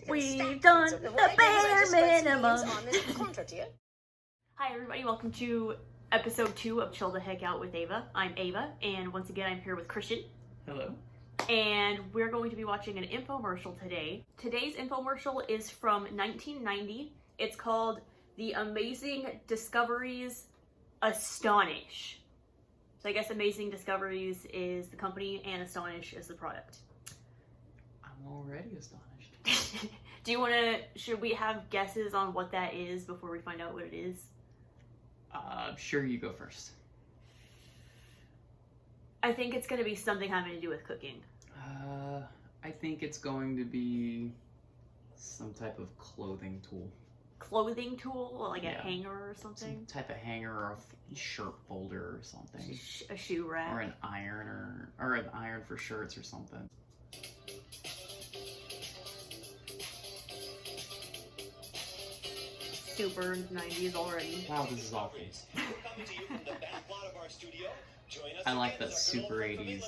We've done the bare minimum. Hi everybody, welcome to episode 2 of Chill the Heck Out with Ava. I'm Ava, and once again I'm here with Christian. Hello. And we're going to be watching an infomercial today. Today's infomercial is from 1990. It's called The Amazing Discoveries Astonish. So I guess Amazing Discoveries is the company and Astonish is the product. I'm already astonished. Do you want to, should we have guesses on what that is before we find out what it is? Sure, you go first. I think it's going to be something having to do with cooking. I think it's going to be some type of clothing tool. Clothing tool? Like a hanger or something? Some type of hanger or a shirt folder or something. A shoe rack. Or an iron or an iron for shirts or something. Super 90s already. Wow, this is awful. I like that super 80s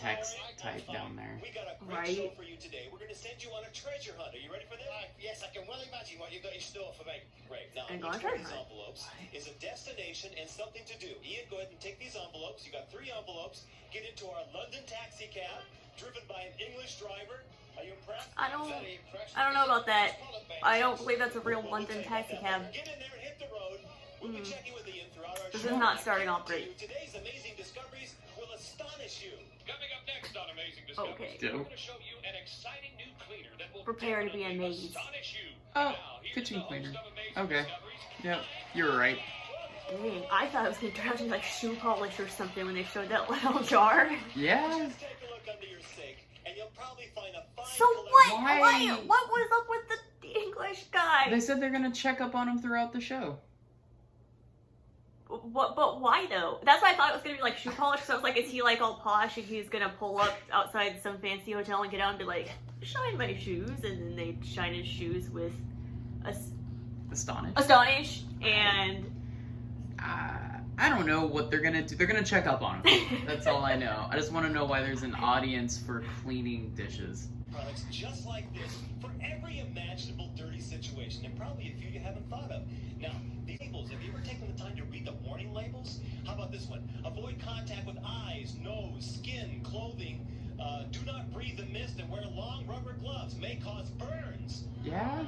text type down there. Right? For you today. We're going to send you on a treasure hunt. Are you ready for that? Yes, I can well imagine what you've got in store for me. Great. Now, each one of these envelopes is a destination and something to do. Ian, go ahead and take these envelopes. You got 3 envelopes. Get into our London taxi cab, driven by an English driver. Are you impressed? I don't know about that. I don't believe that's a real London taxi cab. Get in there and hit the road. We'll be checking with Ian throughout our This show. is not starting off great. Today's amazing discoveries will astonish you. Coming up next on Amazing Discoveries, Okay. we're going to show you an exciting new cleaner that will Prepare to be definitely amazed. astonish you. Oh, Now, here's kitchen the host cleaner. of Amazing Okay. Discoveries, Yep, you were right. Dang, I thought it was going to turn out to be like shoe polish or something when they showed that little jar. Yeah. Just take a look under your sink, and you'll probably find a fine So collection. what? What was up with the English guy? They said they're gonna check up on him throughout the show. What? But why though? That's why I thought it was gonna be like shoe polish. So I was like, is he like all posh and he's gonna pull up outside some fancy hotel and get out and be like, shine my shoes, and then they shine his shoes with Astonish, and I don't know what they're gonna do. They're gonna check up on him. That's all I know. I just want to know why there's an audience for cleaning dishes. Products just like this for every imaginable dirty situation, and probably a few you haven't thought of. Now, these labels, have you ever taken the time to read the warning labels? How about this one? Avoid contact with eyes, nose, skin, clothing. Do not breathe the mist and wear long rubber gloves. May cause burns. Yeah.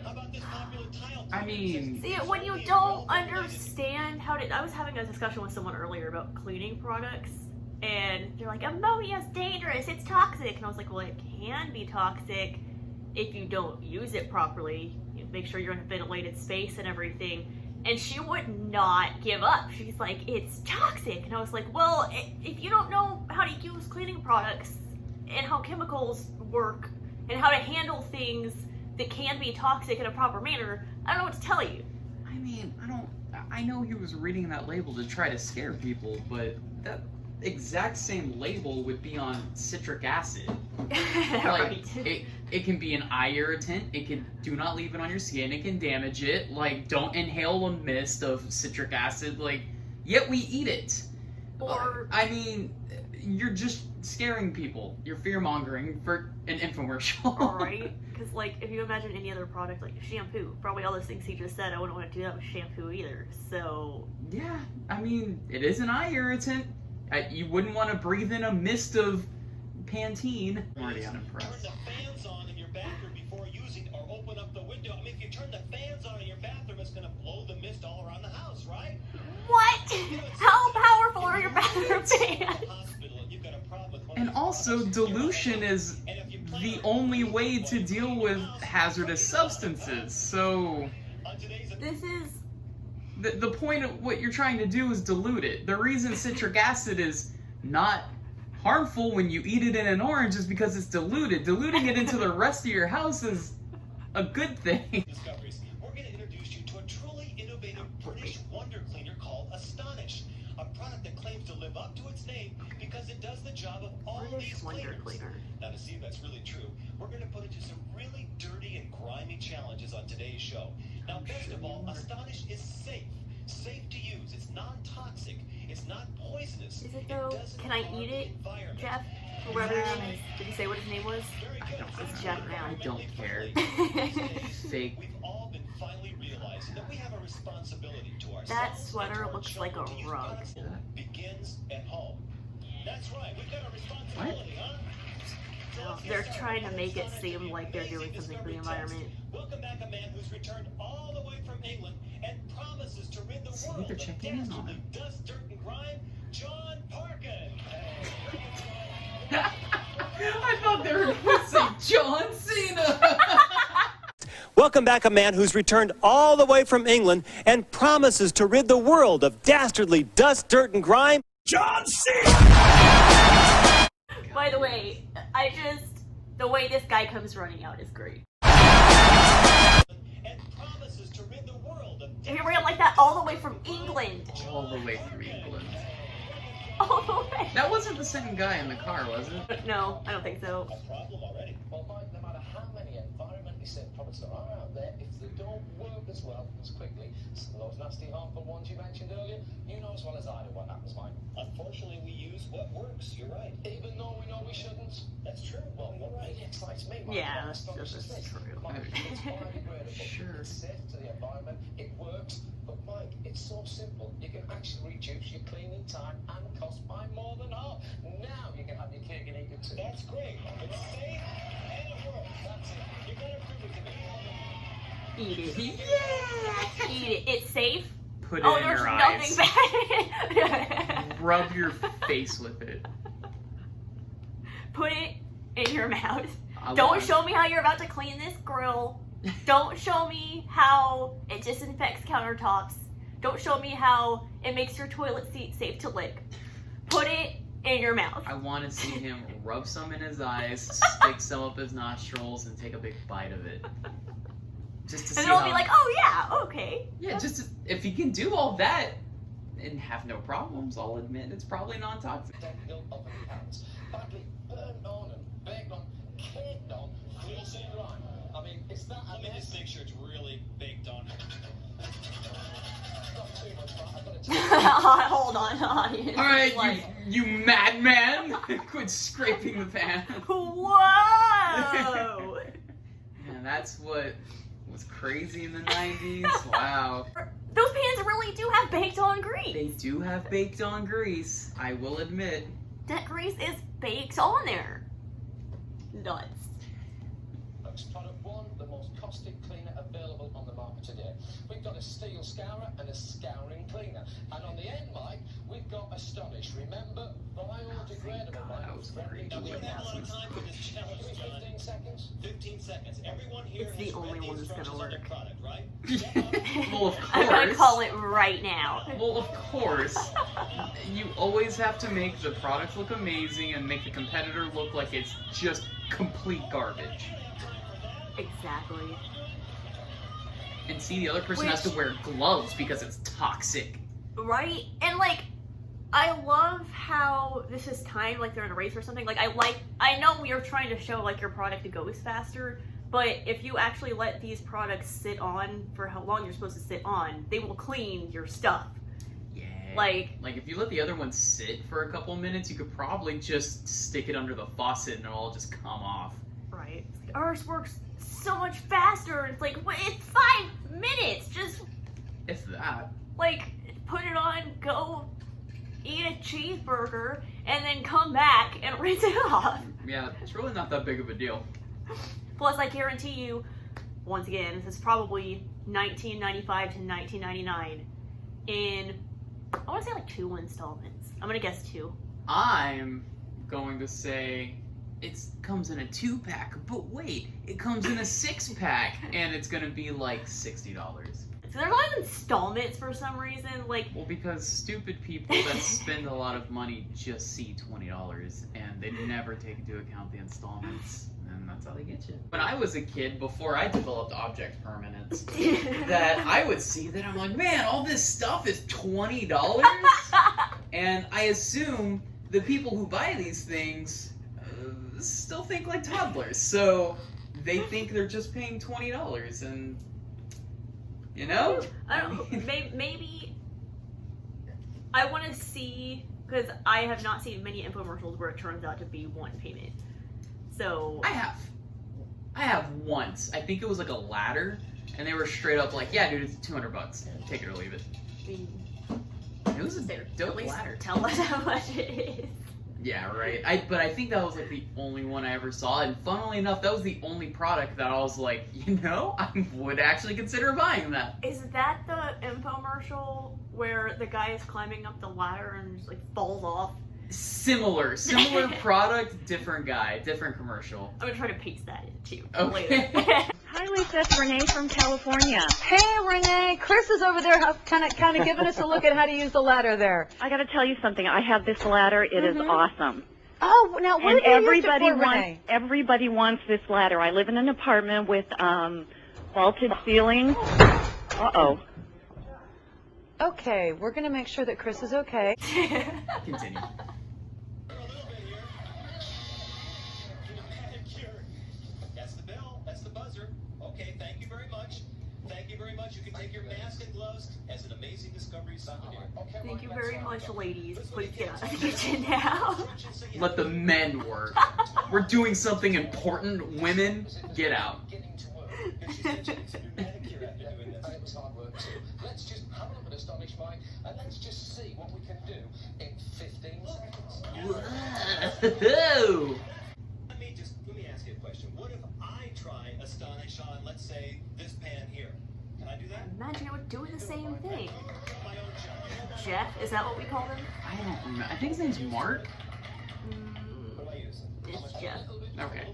How about this popular tile? I mean, see, when you don't understand how to, I was having a discussion with someone earlier about cleaning products, and they're like, ammonia's dangerous, it's toxic, and I was like, well, it can be toxic if you don't use it properly. You make sure you're in a ventilated space and everything. And she would not give up. She's like, it's toxic. And I was like, well, if you don't know how to use cleaning products and how chemicals work and how to handle things that can be toxic in a proper manner, I don't know what to tell you. I mean, I know he was reading that label to try to scare people, but that exact same label would be on citric acid. Right. It can be an eye irritant. It can do not leave it on your skin. It can damage it. Like, don't inhale a mist of citric acid. Like, yet we eat it. Or I mean, you're just scaring people. You're fear mongering for an infomercial. Alright, because like if you imagine any other product like shampoo, probably all those things he just said, I wouldn't want to do that with shampoo either. So Yeah, I mean, it is an eye irritant. You wouldn't want to breathe in a mist of Pantene. I'm already unimpressed. Turn the fans on in your bathroom before using, or open up the window. I mean, if you turn the fans on in your bathroom, it's going to blow the mist all around the house, right? what? How powerful are your bathroom fans? And also, dilution is the only way to deal with hazardous substances. So This is the point of what you're trying to do is dilute it. The reason citric acid is not harmful when you eat it in an orange is because it's diluted. Diluting it into the rest of your house is a good thing. Discoveries. We're going to introduce you to a truly innovative British wonder cleaner called Astonish, a product that claims to live up to its name because it does the job of all British these wonder cleaners. cleaner. Now, to see if that's really true, we're going to put it to some really dirty and grimy challenges on today's show. Now, best of all, Astonish is safe. Safe to use. It's non-toxic. It's not poisonous. Is it though? doesn't Can I harm eat the it, environment. Jeff? Or whatever your name is. Did you say what his name was? I don't It's Jack remember. I Brown. don't care. Fake. We've all been finally realizing that we have a responsibility to ourselves. That sweater and to our looks like a children to use rug. products that begins at home. That's right. We've got a responsibility, huh? So let's get They're started. trying to make it Start seem our like they're amazing doing something for the discovery test. environment. Welcome back a man who's returned all the way from England and promises to rid the See, world they're of checking in on dastardly him. dust, dirt, and grime. John Parkin. I thought they were going to say John Cena. Welcome back a man who's returned all the way from England and promises to rid the world of dastardly dust, dirt, and grime. John Cena! By the way, the way this guy comes running out is great. And promises to rid the world of If you ran like that all the way from England. All the way from England. All the way. That wasn't the same guy in the car, was it? No, I don't think so. a problem already. Well, Mike, no matter how many environmentally safe products there are out there, if they don't work as well as quickly, some of those nasty, harmful ones you mentioned earlier, you know as well as I do what happens, Mike. Unfortunately, we use what works. You're right. Even though we know we shouldn't. That's true. Well, You're what right. really excites me, Mike, Yeah, about that's Astonish just is this. true. Mike, it's biodegradable. Sure. It's safe to the environment. It works. But, Mike, it's so simple. You can actually reduce your cleaning time and cost by more than half. Now you can have your cake and eat it too. That's great. It's safe and it works. That's it. You gotta prove it to me. Eat it. Yeah. Eat it. It's safe. Put it Oh, in there's your nothing eyes. bad. Rub your face with it. Put it in your mouth. I Don't want- show me how you're about to clean this grill. Don't show me how it disinfects countertops. Don't show me how it makes your toilet seat safe to lick. Put it in your mouth. I want to see him rub some in his eyes, stick some up his nostrils, and take a big bite of it. Just to see And then I'll how... be like, oh yeah, okay. Yeah, if he can do all that and have no problems, I'll admit it's probably non-toxic. Technical oven pans. Badly burnt on and baked on, caked on, real same rhyme. I mean, it's that Let me just make sure it's really baked on. not too much fat, I've got to tell you. Hold on, audience. All right, Like, you madman! Quit scraping the pan. whoa! And that's what was crazy in the 90s. Wow. Those pans really do have baked on grease. They do have baked on grease, I will admit. That grease is baked on there. Nuts. Product 1, the most caustic cleaner available on the market today. We've got a steel scourer and a scouring cleaner. And on the end, Mike, we've got Astonish. Remember, biodegradable. God, I was worried. Now, we don't have a lot of time for this challenge, Give me John. 15 seconds. 15 seconds. Everyone here It's the has only read one that's gonna instructions on the work. product, right? Well, of I'm gonna course. call it right now. Well, of course. You always have to make the product look amazing and make the competitor look like it's just complete garbage. Exactly. And see, the other person has to wear gloves because it's toxic. Right? And like, I love how this is timed like they're in a race or something. Like, I know we are trying to show like your product goes faster, but if you actually let these products sit on for how long you're supposed to sit on, they will clean your stuff. Yeah. Like if you let the other one sit for a couple of minutes, you could probably just stick it under the faucet and it'll all just come off. right? It's like, ours works so much faster. It's like, it's 5 minutes. Just If that. like put it on, go eat a cheeseburger, and then come back and rinse it off. Yeah, it's really not that big of a deal. Plus, I guarantee you, once again, this is probably $19.95 to $19.99 in, I want to say like 2 installments. I'm gonna guess 2. I'm going to say it comes in a 2-pack, but wait, it comes in a 6-pack, and it's gonna be like $60. So they're not installments for some reason. Like, Well, because stupid people that spend a lot of money just see $20, and they never take into account the installments, and that's how they get you. When I was a kid, before I developed object permanence, that I would see that I'm like, man, all this stuff is $20? And I assume the people who buy these things still think like toddlers, so they think they're just paying $20, and you know? I don't know, maybe I want to see, Because I have not seen many infomercials where it turns out to be one payment. So I have once. I think it was like a ladder, and they were straight up like, "Yeah, dude, it's $200. Take it or leave it." I mean, It was a at dope least ladder. tell us how much it is. Yeah, right. But I think that was like the only one I ever saw, and funnily enough, that was the only product that I was like, I would actually consider buying that. Is that the infomercial where the guy is climbing up the ladder and just like falls off? Similar product, different guy, different commercial. I'm gonna try to paste that in too Okay. later. Hi, Lisa. It's Renee from California. Hey, Renee. Chris is over there kind of giving us a look at how to use the ladder there. I got to tell you something. I have this ladder. It is awesome. Oh, now what And have you used it for, wants Renee? everybody wants this ladder. I live in an apartment with vaulted ceilings. Uh-oh. Okay, we're going to make sure that Chris is okay. Continue. A little bit here. Pedicure. That's the bell. That's the buzzer. Okay, thank you very much. Thank you very much. You can take your mask and gloves as an amazing discovery souvenir. Thank you very much, ladies. Please get out of the kitchen now. Let the men work. We're doing something important. Women, get out. Getting to work. Because she said she needs to do manicure after doing this. It was hard work too. Let's just have a look at Astonish, Mike, and let's just see what we can do in 15 seconds. Let me ask you a question. What if I try Astonish on, let's say, this pan here? Can I do that? Imagine it would do the same thing. My own shot. Jeff, is that what we call him? I don't remember. I think his name's Mark. What do I use? It's Jeff. Okay.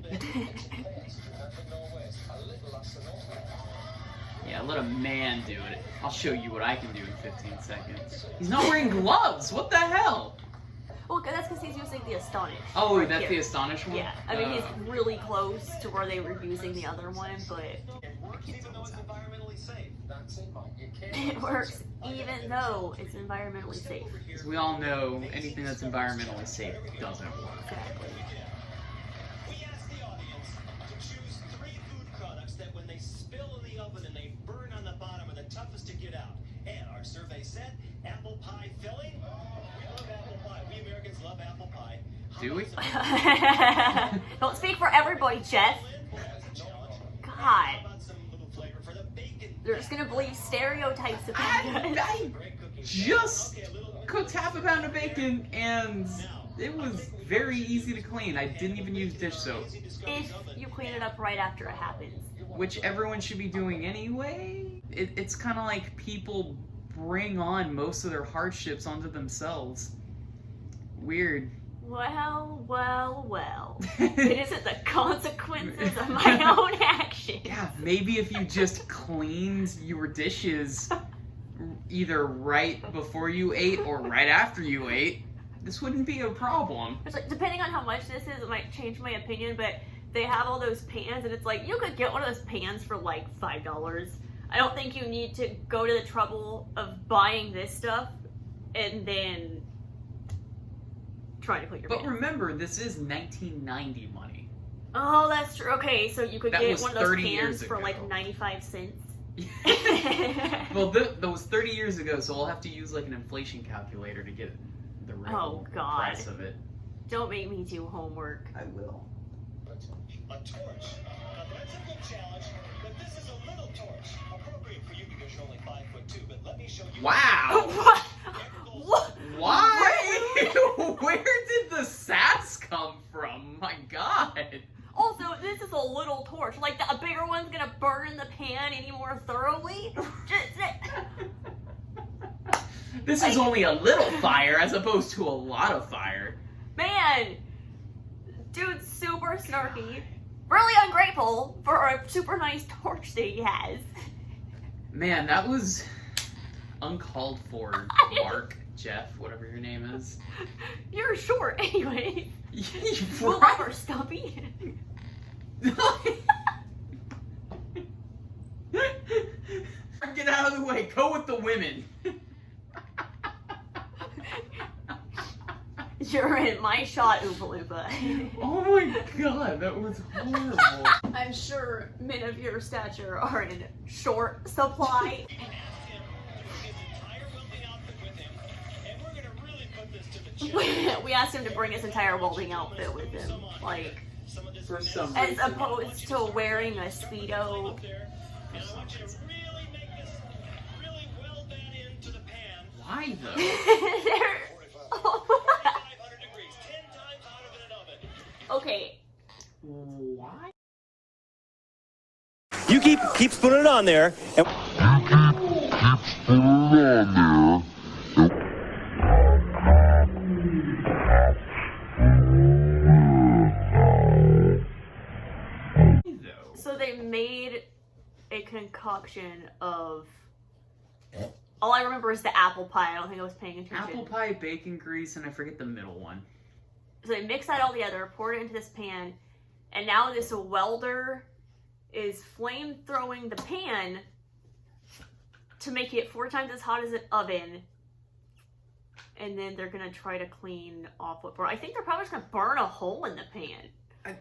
A little less than normal. Yeah, let a man do it. I'll show you what I can do in 15 seconds. He's not wearing gloves. What the hell? Well, that's because he's using the Astonish. Oh, right that's here. the Astonish one? Yeah, I mean, he's really close to where they were using the other one, but It works even though it's environmentally safe. That's it, Mike. You can't it works even though it's environmentally safe. Because we all know anything that's environmentally safe doesn't work. Exactly. We asked the audience to choose 3 food products that when they spill in the oven and they burn on the bottom are the toughest to get out. And our survey said apple pie filling. We love apple pie. We Americans love apple pie. Do we? Don't speak for everybody, Jeff. God. How about some little flavor for the bacon? They're just gonna believe stereotypes about us. I just cooked half a pound of bacon and it was very easy to clean. I didn't even use dish soap, If you clean it up right after it happens. which everyone should be doing anyway. It's kind of like people bring on most of their hardships onto themselves. Weird. Well, well, well. It isn't the consequences of my own actions. Yeah, maybe if you just cleaned your dishes either right before you ate or right after you ate, this wouldn't be a problem. It's like, depending on how much this is, it might change my opinion, but they have all those pans, and it's like, you could get one of those pans for like $5. I don't think you need to go to the trouble of buying this stuff and then trying to clean your But pans. remember, this is 1990 money. Oh, that's true. Okay, so you could That get was one of those 30 pans years for ago. like 95 cents. Well, that was 30 years ago, so I'll have to use like an inflation calculator to get the real Oh, God. price of it. Don't make me do homework. I will. A torch. Now that's a good challenge, but this is a little torch. Appropriate for you because you're only 5'2", but let me show you. Wow! What? What? Why? Where did the sass come from? My God. Also, this is a little torch. Like, a bigger one's gonna burn the pan any more thoroughly? This is only a little fire as opposed to a lot of fire. Man! Dude's super snarky. Really ungrateful for a super nice torch that he has. Man, that was uncalled for, Mark, Jeff, whatever your name is. You're short anyway. Right. Whatever, Stumpy. Get out of the way. Go with the women. You're in my shot, Oompa Loompa. Oh my God, that was horrible. I'm sure men of your stature are in short supply. Asked him to bring his entire welding outfit with him, and we're gonna really put this to the we asked him to bring his entire welding outfit with him, like, For some as reason. opposed to wearing a Speedo. And I want you to really make this, really weld that into the pan. Why though? They're- 4,500 degrees, 10 times hotter than an oven. okay, Why? You keep putting it on there, and Though. so they made a concoction of. All I remember is the apple pie. I don't think I was paying attention. Apple pie, bacon grease, and I forget the middle one. So they mix that all together, pour it into this pan, and now this welder is flame throwing the pan to make it 4 times as hot as an oven. And then they're gonna try to clean off what. I think they're probably just gonna burn a hole in the pan.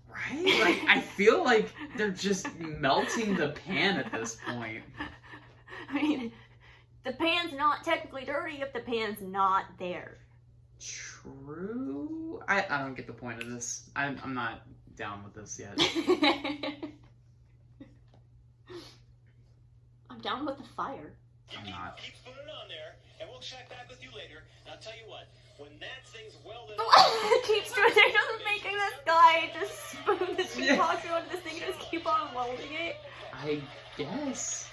Right? Like, I feel like they're just melting the pan at this point. I mean, the pan's not technically dirty if the pan's not there. True. I don't get the point of this. I'm not down with this yet. I'm down with the fire. I'm not. Keep putting it on there, and we'll check back with you later. And I'll tell you what, when that thing's welded Keeps doing. They're just making this guy just spoon this concoction onto this thing and just keep on welding it. I guess.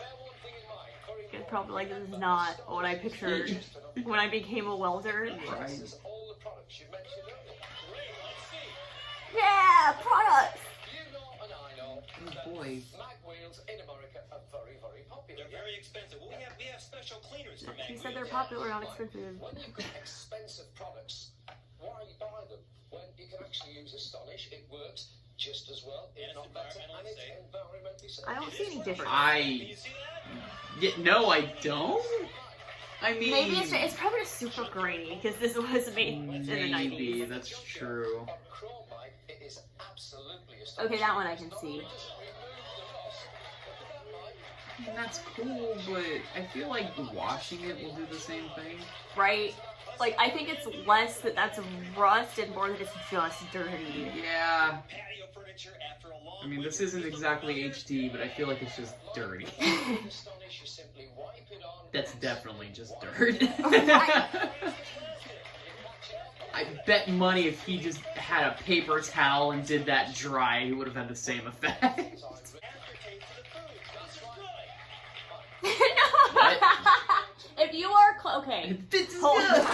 It's probably like, this is not what I pictured when I became a welder. Right. All the products you mentioned earlier. Great, let's see. Yeah, products. You know and I know Oh that boy. mag wheels in America are very, very popular. They're very expensive. Well, we have special cleaners for He mag said they're wheels. popular, not expensive. When you've got expensive products, why buy them? When you can actually use Astonish, it works just as well, if And it's not better, environmentally and it's safe. environmentally safe. I don't see any difference. Can you see that? No, I don't. I mean, Maybe it's probably just super grainy because this was made in the maybe 90s. that's true. On Chrome Mic, it is absolutely Okay, that one I can see. And that's cool, but I feel like washing it will do the same thing. Right? Like, I think it's less that that's rust and more that it's just dirty. Yeah. Patio furniture after a long I mean, this winter. isn't exactly HD, but I feel like it's just dirty. Astonish, you simply wipe it on. That's definitely just dirt. I bet money if he just had a paper towel and did that dry, he would have had the same effect. Aftertaste of the food. This is good. What? If you are okay, This is hold good.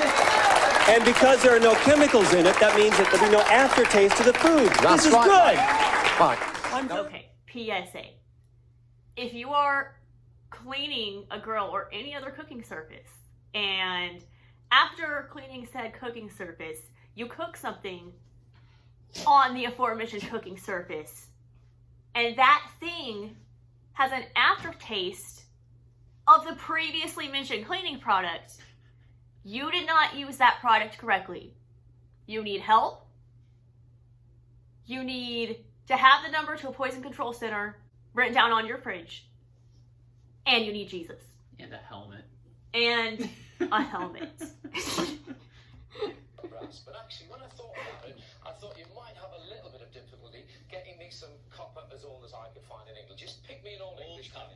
and because there are no chemicals in it, that means that there'll be no aftertaste to the food. This is good. Fine. Okay, PSA. If you are cleaning a grill or any other cooking surface, and after cleaning said cooking surface, you cook something on the aforementioned cooking surface, and that thing has an aftertaste of the previously mentioned cleaning product, you did not use that product correctly. You need help. You need to have the number to a poison control center written down on your fridge. And you need Jesus. And a helmet. And a helmet. But actually, when I thought about it, I thought you might have a little bit of difficulty getting me some copper as old as I could find in England. Just pick me an old English penny.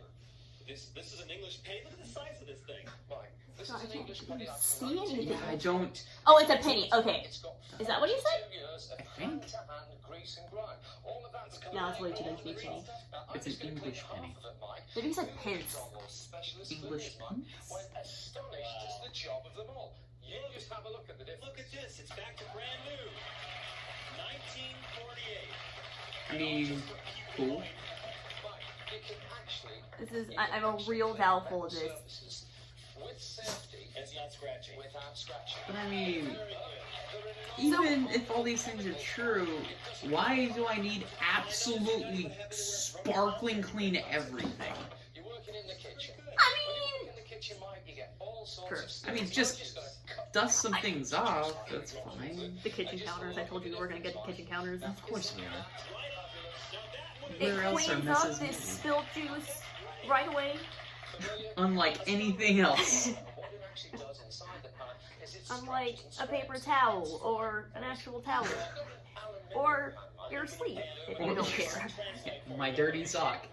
This is an English penny. Look at the size of this thing. Right. This God, is I an can't English penny. see anything. Yeah, I don't. Oh, it's a penny. Okay. It's got Is that what you said? 2 years of I think. hand-to-hand grease and grime. All of that's No, it's way too big to be a penny. It's an English penny. Maybe you said pence. English pence? When Astonish does the job of them all. You just have a look at the difference. Look at this. It's back to brand new. 1948. I mean, cool. You can actually This is, I'm a real doubtful of this. with safety, It's not scratching. without scratching. But I mean, Very good. even if all these things are true, why do I need absolutely sparkling clean everything? You're working in the kitchen. I When mean, you work in the kitchen, Mike, you get all sorts True. of I stuff. mean, just dust some things off, that's fine. the kitchen counters. I told you we were gonna get the kitchen counters. Of course we are. Now that one. It Where else are cleans up Mrs. this Missy? spilled juice right away. Unlike anything else. What it actually does inside the pan unlike a paper towel or an actual towel. Or your sleeve, if you don't care. My dirty sock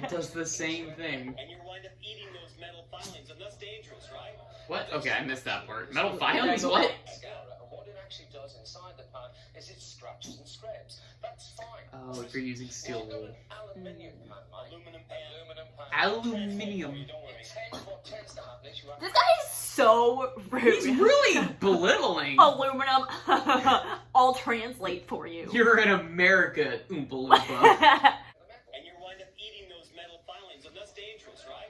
does the same thing. And you wind up eating those metal filings, and that's dangerous, right? What? Okay, I missed that part. Metal filings? What? What it actually does inside the pan is it scratches and scrapes. That's fine. Oh, if you're using steel wool. Aluminium pan, mate. Aluminum pan. Aluminium. What tends to happen is you have This guy is so rude. He's really belittling. Aluminum. I'll translate for you. You're in America, Oompa Loompa. And you wind up eating those metal filings, and that's dangerous, right?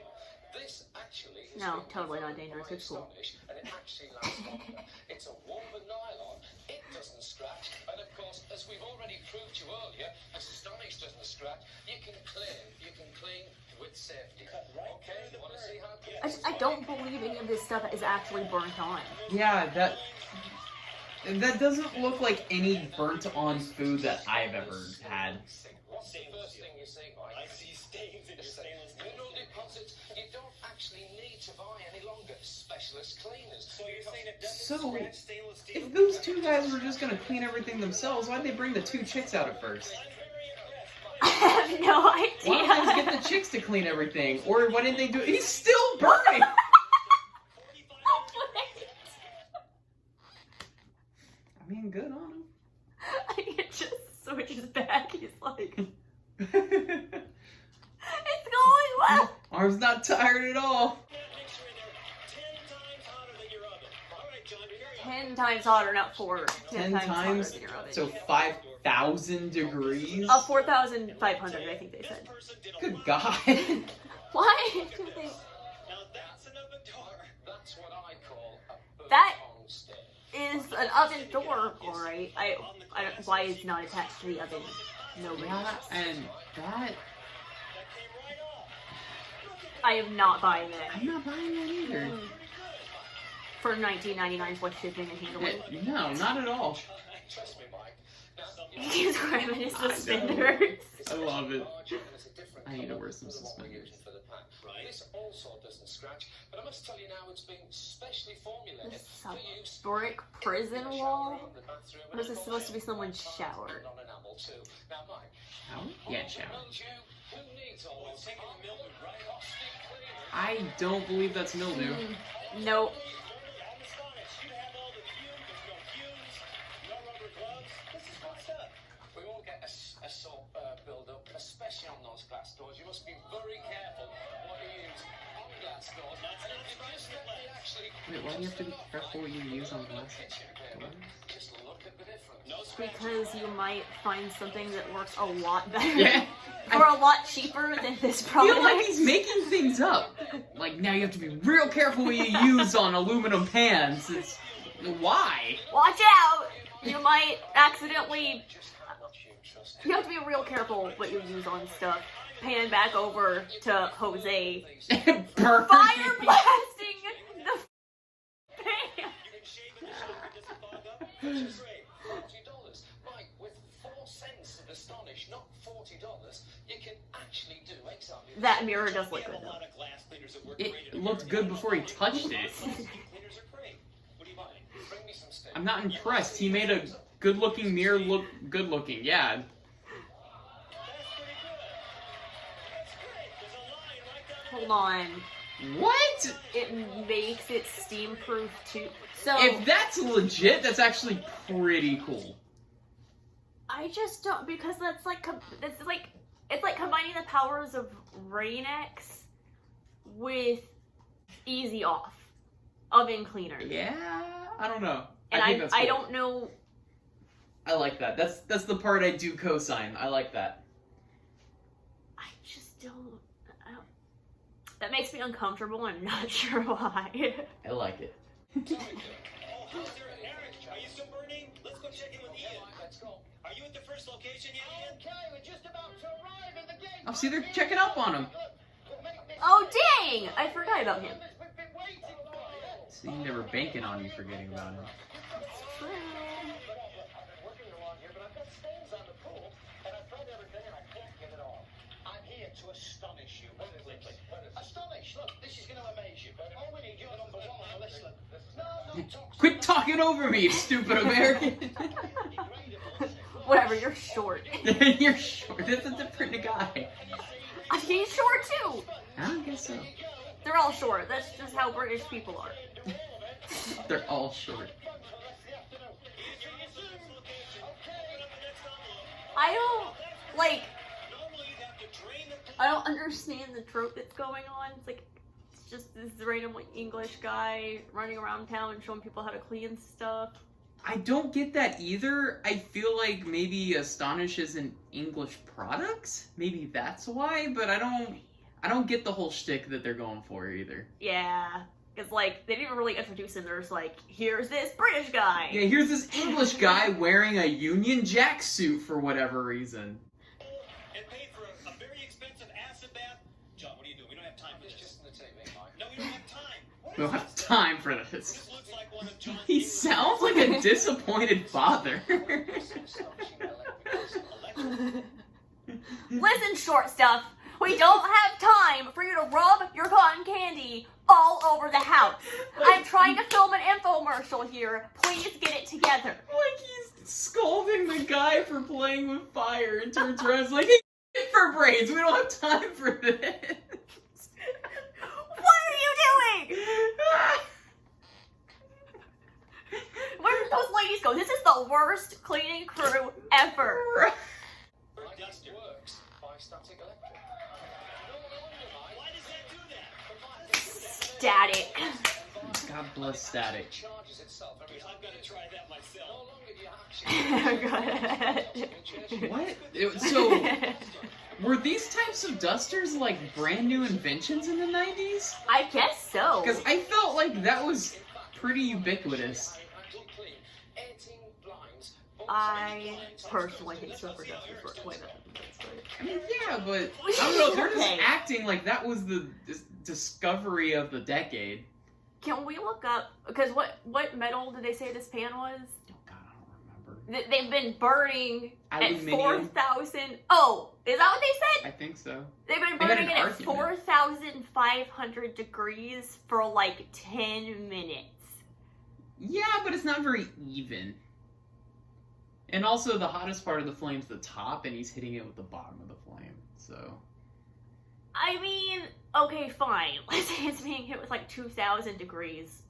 this actually is No, been totally not developed dangerous. by It's cool. Astonish, and it actually lasts longer. It's a woven nylon. It doesn't scratch, and of course, as we've already proved to you earlier, Astonish doesn't scratch. You can clean with safety. Okay, you want to see how it goes? I don't believe any of this stuff is actually burnt on. Yeah, that doesn't look like any burnt on food that I've ever had. What's the first thing you see, Mike? I see stains in your stainless steel. Mineral deposits. You don't actually need to buy any longer. Specialist cleaners. So you're saying it doesn't So, scratch stainless steel? if those two guys were just gonna clean everything themselves, why'd they bring the two chicks out at first? I'm very impressed. I have no Why don't they just idea. get the chicks to clean everything? Or why didn't they do it? He's still burning! I mean, good on him. It just switches back. He's like, it's Arm's going well. not tired at all. Make sure they're 10 times hotter than your oven. All right, John, here you go. 10 times hotter, not 4. 10 hotter times? than your oven. So 5,000 degrees? 4,500, I think they said. Person did a Good lot. God. Why do they? Now that's an oven door. That's what I call a burnt That- on stick. Is an oven door alright? I don't, why is it not attached to the oven? No Yeah, reason. and that... That came right off. I am not buying that. I'm not buying that either. For $19.99 plus shipping and handling. No, not at all. Trust me, Mike. Now, He's grabbing his I know. suspenders. I love it. larger and it's a different I need to colour wear some to the one we're suspenders. using for the pack. Right. This also doesn't scratch, but I must tell you now, it's been specially formulated This is for a use brick prison in the wall? shower, in the bathroom, Or is and this supposed to be someone's shower? on enamel too. Now, Mike, Shower? Yeah, shower. who needs all Oh, this it's taking the mildew right off. caustic cleaner? I don't believe that's mildew. Nope. I'm astonished. You have all the fumes. There's no fumes. No rubber gloves. This is good stuff. We all get a soap build-up, especially on those glass doors. You must be very careful what you use on glass doors. And if you just let me actually... Wait, why do you have to be careful what you use on glass kitchen paper, doors? just look at the difference. No scratch. Because you might find something that works a lot better. Yeah. For a lot cheaper than this I product. feel like he's making things up. Like, now you have to be real careful what you use on aluminum pans. It's... Why? Watch out! You might accidentally... Just how much you trust You have to be real careful what you use on stuff. Pan back over to Jose. Burn. Fire blasting the pan! You can shave it so it doesn't fog up. This is great. $40. Mike, with 4 cents of Astonish, not $40, you can actually do exactly That mirror does We look have good a though. lot of glass cleaners that work It great in looked good before he touched it. Cleaners are great. What do you buy? Bring me some steak. I'm not impressed. He made a good-looking mirror look good-looking. Yeah. That's pretty good. That's great. There's a line right down Hold on. What? It makes it steam proof too. So If that's legit, that's actually pretty cool. I just don't, because that's like it's like combining the powers of Rain-X with Easy Off oven cleaner. Yeah, I don't know. And think that's I cool. don't know. I like that. That's the part I do co-sign. I like that. I just don't. That makes me uncomfortable. I'm not sure why. I like it. Oh, how's there, Eric? Are you still burning? Let's go check in with Ian. Let's go. Are you at the first location yet, Ian? Okay, we're just about to arrive at the gate. Oh, see, they're checking up on him. Oh dang! I forgot about him. We've been waiting for you. See, they were banking on you forgetting about him. I've been working around here, but I've got stains on the pool, and I've tried everything, and I can't get it off. I'm here to astonish you completely. Astonish, look, this is going to amaze you. All we need, you're number one on the list. No, Quit talking over me, stupid American. Whatever, you're short. You're short. That's a different guy. He's short too. I don't guess so. They're all short. That's just how British people are. They're all short. I don't understand the trope that's going on. It's like, it's just this random like English guy running around town showing people how to clean stuff. I don't get that either. I feel like maybe Astonish is an English product. Maybe that's why, but I don't get the whole shtick that they're going for either. Yeah. Because, like, they didn't really introduce him. There's like, here's this British guy. Yeah, here's this English guy wearing a Union Jack suit for whatever reason. And paid for a very expensive acid bath. John, what are you doing? We don't have time for this. Just in the TV, Mike. No, we don't have time. We don't have time for this. This looks like one of John's He sounds like a disappointed father. Listen, short stuff. We don't have time for you to rub your cotton candy all over the house. I'm trying to film an infomercial here. Please get it together. Like he's scolding the guy for playing with fire and turns around and is like, hey, for brains, we don't have time for this. What are you doing? Where did those ladies go? This is the worst cleaning crew ever. Duster. Works by static electric. Why does that do that? Static. God bless static. Charges itself every time. I'm gonna try that myself. No longer do you actually. What? So, were these types of dusters like brand new inventions in the 90s? I guess so. Because I felt like that was pretty ubiquitous. I personally think silver dusters work way better than this, but... I mean, yeah, but I don't know, they're just acting like that was the discovery of the decade. Can we look up, because what metal did they say this pan was? Oh god, I don't remember. They've been burning Aluminium. at 4,000... Oh, is that what they said? I think so. They've been They had burning an it at argument. 4,500 degrees for like 10 minutes. Yeah, but it's not very even. And also, the hottest part of the flame's the top, and he's hitting it with the bottom of the flame, so... I mean, okay, fine. Let's say it's being hit with like 2,000 degrees.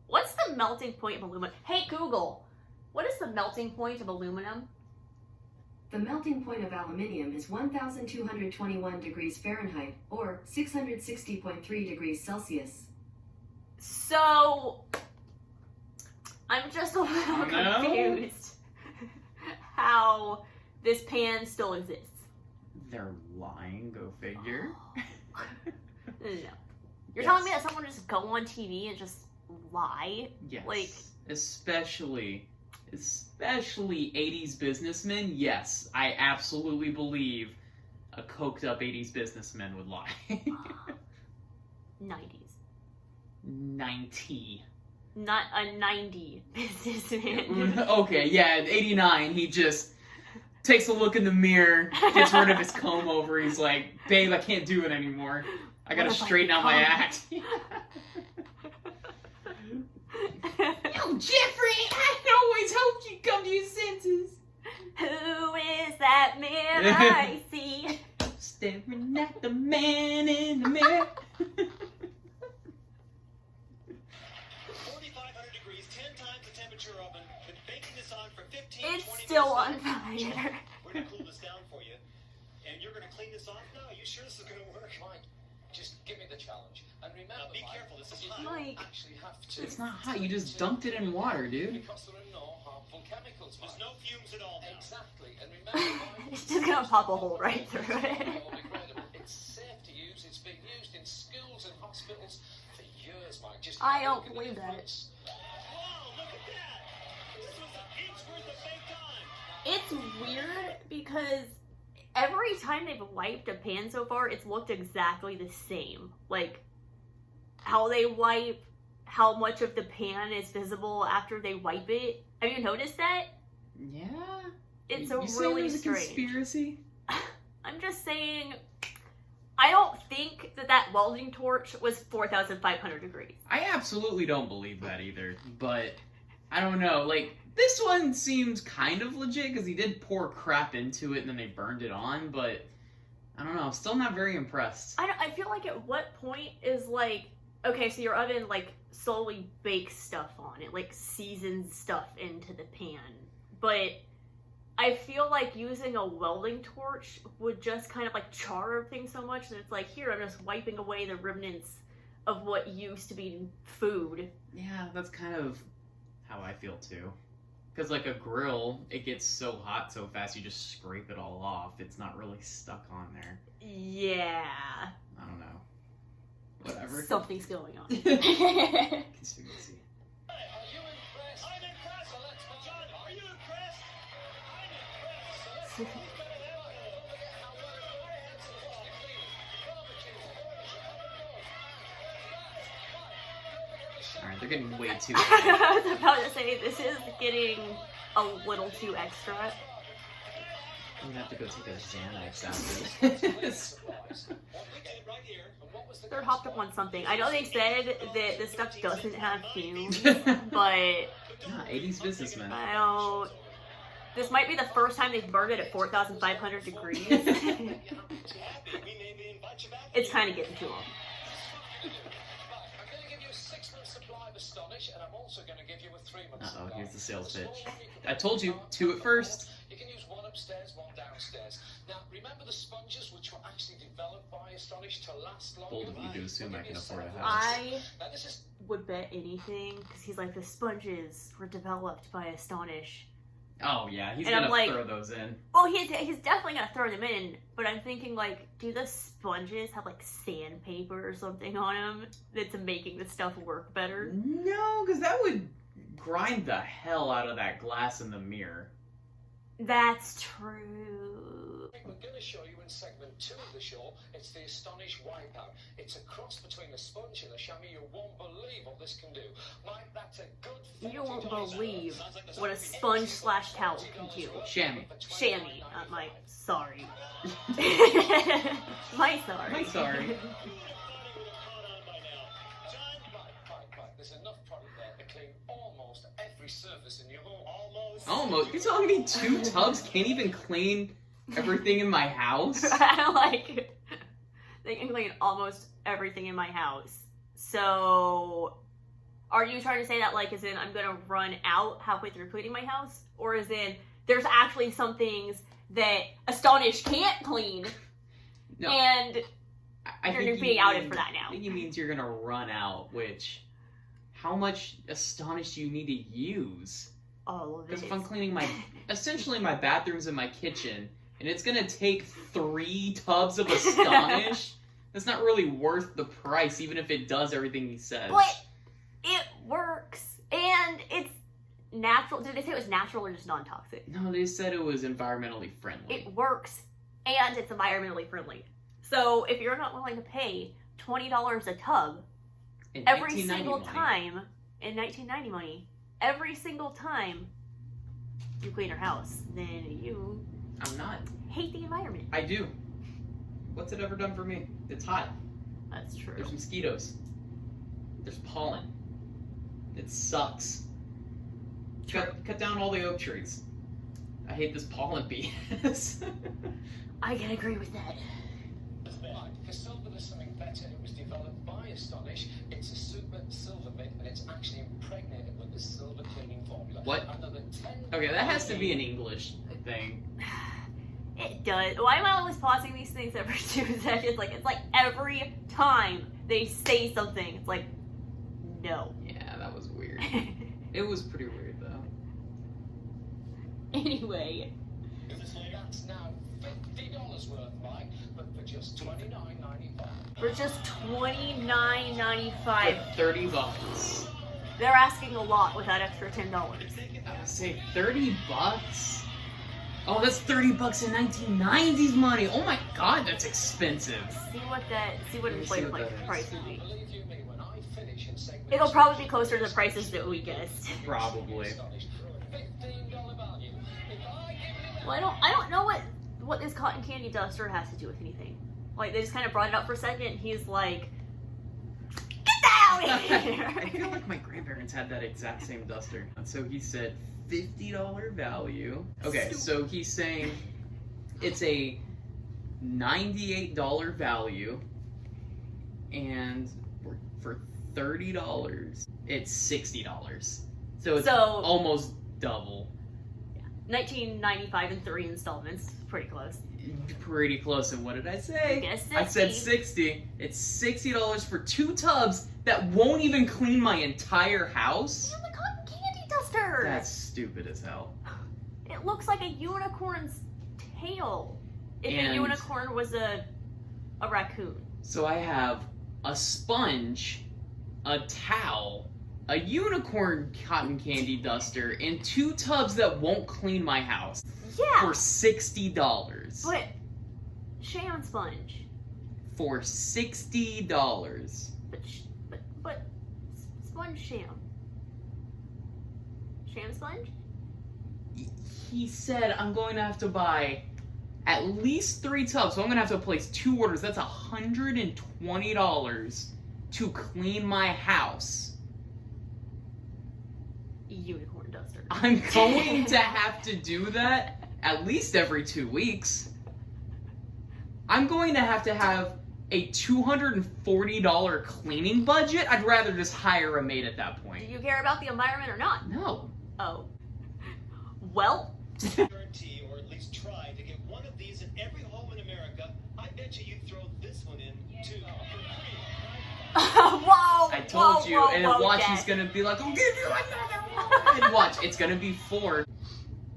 What's the melting point of aluminum? Hey, Google, what is the melting point of aluminum? The melting point of aluminium is 1,221 degrees Fahrenheit, or 660.3 degrees Celsius. So, I'm just a little confused how this pan still exists. They're lying, go figure. No. You're telling me that someone would just go on TV and just lie? Yes. Like, especially 80s businessmen, yes, I absolutely believe a coked up 80s businessman would lie. 90s. 90. Not a 90 businessman. Okay, yeah, in 89, he just takes a look in the mirror, gets rid of his comb over, he's like, babe, I can't do it anymore. I gotta straighten out my act. Yo, Jeffrey, I always hoped you'd come to your senses. Who is that man I see? Staring at the man in the mirror. 4,500 degrees, 10 times the temperature oven. Been baking this on for 15, It's 20 still minutes. on fire. We're gonna cool this down for you. And you're gonna clean this off? No, are you sure this is gonna work? Mike, just give me the challenge. And remember, Now be Mike, careful, this is you hot. Mike. actually have to. It's not hot, you just dumped it in water, dude. Because there are no harmful chemicals, Mike. There's no fumes at all now. Exactly. And remember, Mike, It's just gonna pop a hole right through it. it's safe to use. It's been used in schools and hospitals for years, Mike. Just I have a don't look at the believe that. difference. Wow, look at that! This was an inch worth of baked on. It's weird because every time they've wiped a pan so far, it's looked exactly the same. Like, how they wipe, how much of the pan is visible after they wipe it. Have you noticed that? Yeah. It's you a saying really there's a strange. conspiracy? I'm just saying, I don't think that welding torch was 4,500 degrees. I absolutely don't believe that either, but I don't know. Like, this one seems kind of legit because he did pour crap into it and then they burned it on, but I don't know. I'm still not very impressed. I feel like at what point is like, okay, so your oven like solely bakes stuff on it, like seasons stuff into the pan, but I feel like using a welding torch would just kind of like char everything so much that it's like, here, I'm just wiping away the remnants of what used to be food. Yeah, that's kind of how I feel too. Because like a grill, it gets so hot so fast you just scrape it all off. It's not really stuck on there. Yeah. I don't know. Whatever. Something's going on. Conspiracy. Are you impressed? I'm impressed. So let's move John, on. are you impressed? So let's move on. Don't forget how well comprehensive was the cleaning. Barbecues, furniture, and Alright, they're getting way too I was about to say, this is getting a little too extra. I'm gonna have to go take a Xanax after this. They're hopped up on something. I know they said that this stuff doesn't have fumes, but Nah, 80s businessmen. I don't. This might be the first time they've burned it at 4,500 degrees. It's kind of getting to them. I'm going to give you a 6-month supply of Astonish, and I'm also going to give you a 3-month supply. Uh-oh, here's the sales pitch. I told you, 2 at first. You can use 1 upstairs, 1 downstairs. Now, remember the sponges which were actually developed by Astonish to last longer? Bold of you to assume I can afford a house. I Now, this is would bet anything, because he's like, the sponges were developed by Astonish. Oh yeah, he's And I'm gonna like- throw those in. Well, he's definitely gonna throw them in, but I'm thinking, like, do the sponges have, like, sandpaper or something on them that's making the stuff work better? No, because that would grind the hell out of that glass in the mirror. That's true. we're going to show you in segment 2 of the show. It's the Astonish Wipeout. It's a cross between a sponge and a chamois. You won't believe what this can do. Mike, that's a good You won't $40. believe what a sponge slash towel can do. Chamois. Chamois, not Mike. Sorry. My sorry. My sorry. Mike, there's enough product there to clean almost every surface in your home. Almost. You telling me 2 tubs can't even clean everything in my house? Like, they can clean almost everything in my house. So, are you trying to say that, like, as in I'm gonna run out halfway through cleaning my house? Or as in, there's actually some things that Astonish can't clean, No. and I you're think being you outed mean- for that now. I think he means you're gonna run out, which... How much Astonish do you need to use? All of Because it. if I'm cleaning essentially my bathrooms and my kitchen, and it's gonna take 3 tubs of Astonish, that's not really worth the price, even if it does everything he says. But it works, and it's natural. Did they say it was natural or just non-toxic? No, they said it was environmentally friendly. It works, and it's environmentally friendly. So if you're not willing to pay $20 a tub In every 1990 single money. time in 1990 money, every single time you clean your house, then you I'm not. hate the environment. I do. What's it ever done for me? It's hot. That's true. There's mosquitoes. There's pollen. It sucks. Cut down all the oak trees. I hate this pollen BS. I can agree with that. Mike, for silver there's something better. It was developed by Astonish. It's a super silver mint, and it's actually impregnated with the silver cleaning formula. What? Another 10 Okay, that has to be an English thing. It does. Why am I always pausing these things every 2 seconds? Like, it's like every time they say something, it's like, no. Yeah, that was weird. It was pretty weird, though. Anyway. That's now $50 worth, Mike, but for just $29.95. For just $29.95. For $30. They're asking a lot with that extra $10. I would say $30? Oh, that's $30 in 1990s money. Oh my god, that's expensive. See what Let me see inflated what that is. price would be. Believe you me, when I finish in segment It'll probably be closer to the prices that we guessed. Probably. $15 value. If I give you Well, I don't know what this cotton candy duster has to do with anything. Like, they just kind of brought it up for a second, and he's like, get that out of here! I feel like my grandparents had that exact same duster. So he said $50 value. Okay, so he's saying it's a $98 value, and for $30, it's $60. So it's almost double. Yeah. $19.95 in 3 installments. Pretty close. Pretty close. And what did I say? Guess 60. I said 60. It's $60 for 2 tubs that won't even clean my entire house. Yeah, the cotton candy duster. That's stupid as hell. It looks like a unicorn's tail. If a unicorn was a raccoon. So I have a sponge, a towel, a unicorn cotton candy duster, and 2 tubs that won't clean my house. Yeah. For $60. But sham sponge. For $60. But sponge sham. Sham sponge? He said I'm going to have to buy at least 3 tubs, so I'm gonna have to place 2 orders. That's $120 to clean my house. Unicorn duster. I'm going to have to do that at least every 2 weeks. I'm going to have a $240 cleaning budget. I'd rather just hire a maid at that point. Do you care about the environment or not? No. Oh. Well. Guarantee, or at least try to get one of these in every home in America. I bet you'd throw this one in too for free. Whoa! I told you, and whoa, watch, Dad. he's gonna be like, I'll give you another one! And watch, it's gonna be 4.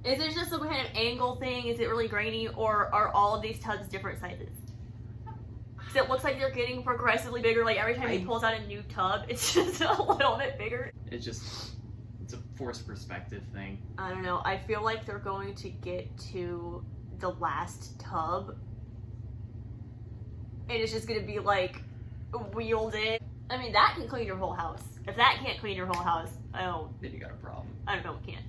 Is it just some kind of angle thing? Is it really grainy? Or are all of these tubs different sizes? Because it looks like they're getting progressively bigger. Like every time he pulls out a new tub, it's just a little bit bigger. It's a forced perspective thing. I don't know. I feel like they're going to get to the last tub. And it's just gonna be like, wheeled in. I mean, that can clean your whole house. If that can't clean your whole house, then you got a problem. I don't know what can.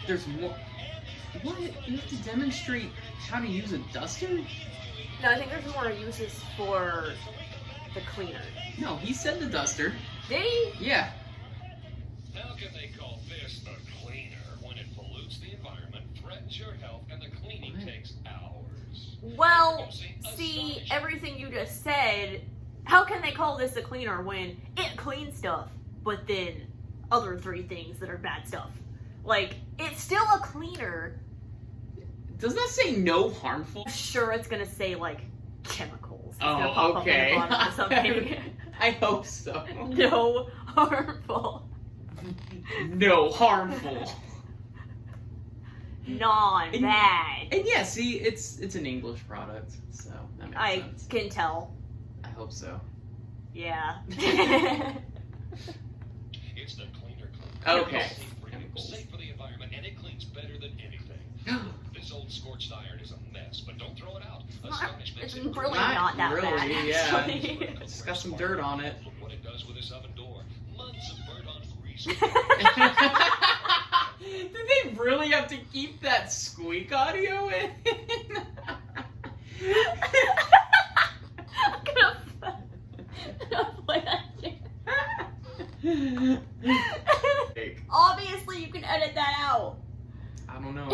There's more. What? You have to demonstrate how to use a duster? No, I think there's more uses for the cleaner. No, he said the duster. Did he? Yeah. How can they call this a cleaner when it pollutes the environment, threatens your health, and the cleaning takes hours? Well, see, everything you just said, how can they call this a cleaner when it cleans stuff, but then other 3 things that are bad stuff? Like, it's still a cleaner. Does that say no harmful? Sure, it's gonna say, like, chemicals. It's Oh, gonna pop okay. up on the bottom or something. I hope so. No harmful. No harmful. Non-bad. And yeah, see, it's an English product, so that makes I sense. can tell. I hope so. Yeah. It's the cleaner cleaner. Okay. Safe for the environment, and it cleans better than anything. This old scorched iron is a mess, but don't throw it out. Astonish makes It's it really not that really, bad, yeah. actually. It's got some dirt on it. Look what it does with this oven door. Months of burnt-on grease. Did they really have to keep that squeak audio in? I'm gonna play that shit. Obviously, you can edit that out. I don't know,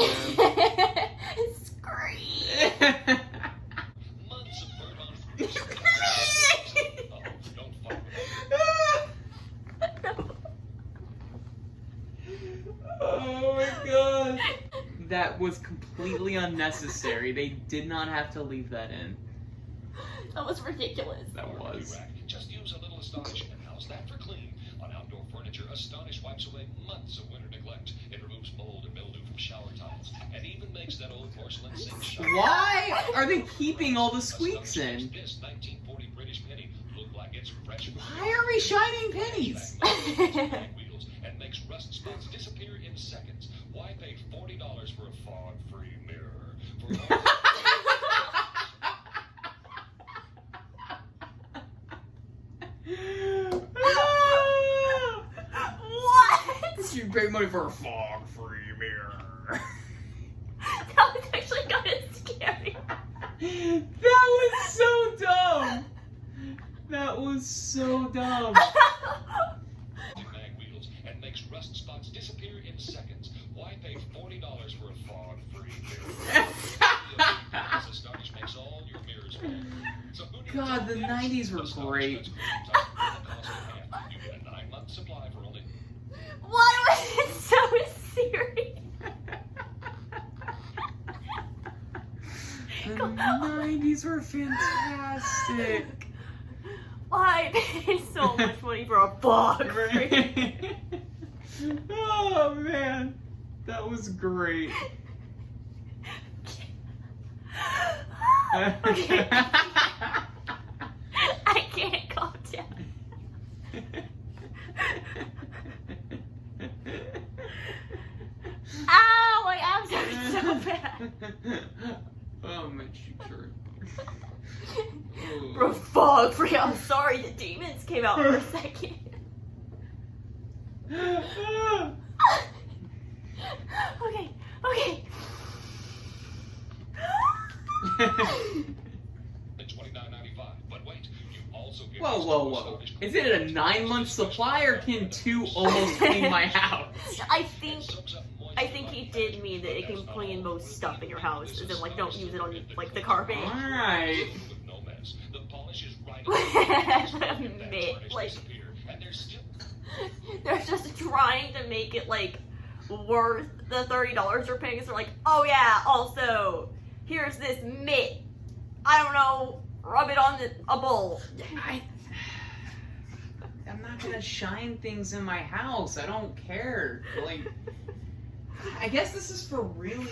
Scream. Months of burnt-on grease. Don't fight with Oh my god. That was completely unnecessary. They did not have to leave that in. That was ridiculous. That was. Just use a little Astonish, and how's that for clean? On outdoor furniture, Astonish wipes away months of winter neglect. It removes mold and mildew from shower tiles, and even makes that old porcelain sink shine. Why are they keeping all the squeaks Astonish in? makes this 1940 British penny look like it's fresh. Why are we shining pennies? Wheels and makes rust spots disappear in seconds. Why pay $40 for a fog-free mirror? What? You pay money for a fog-free mirror. That was actually kind of scary. That was so dumb. That was so dumb. Mag wheels and makes rust spots disappear in seconds. Why pay $40 for a fog-free mirror? Astonish makes all your mirrors work. So who needs God, the it? 90s were Astonish great. cuts cool time at the cost of half. You get a 9-month supply for only. Why was it so serious? The 90s were fantastic. Why pay so much money for a box? Oh man, that was great. Okay. I can't calm down. Ow, my abs are so bad. Oh, my cheeks hurt. Bro, fog free. I'm sorry, the demons came out for a second. Okay, okay. $29.95. But wait, you also get Whoa, whoa, whoa. Is it a 9-month supply or can 2 almost clean my house? I think he did mean that it can clean most stuff in your house, as in like don't use it on like the carpet. Alright. No mess. The polish is right. Mitt, like they're just trying to make it like worth the $30 you're paying. So they're like, oh yeah, also here's this mitt. I don't know, rub it on a bowl. I'm not gonna shine things in my house. I don't care. Like, I guess this is for really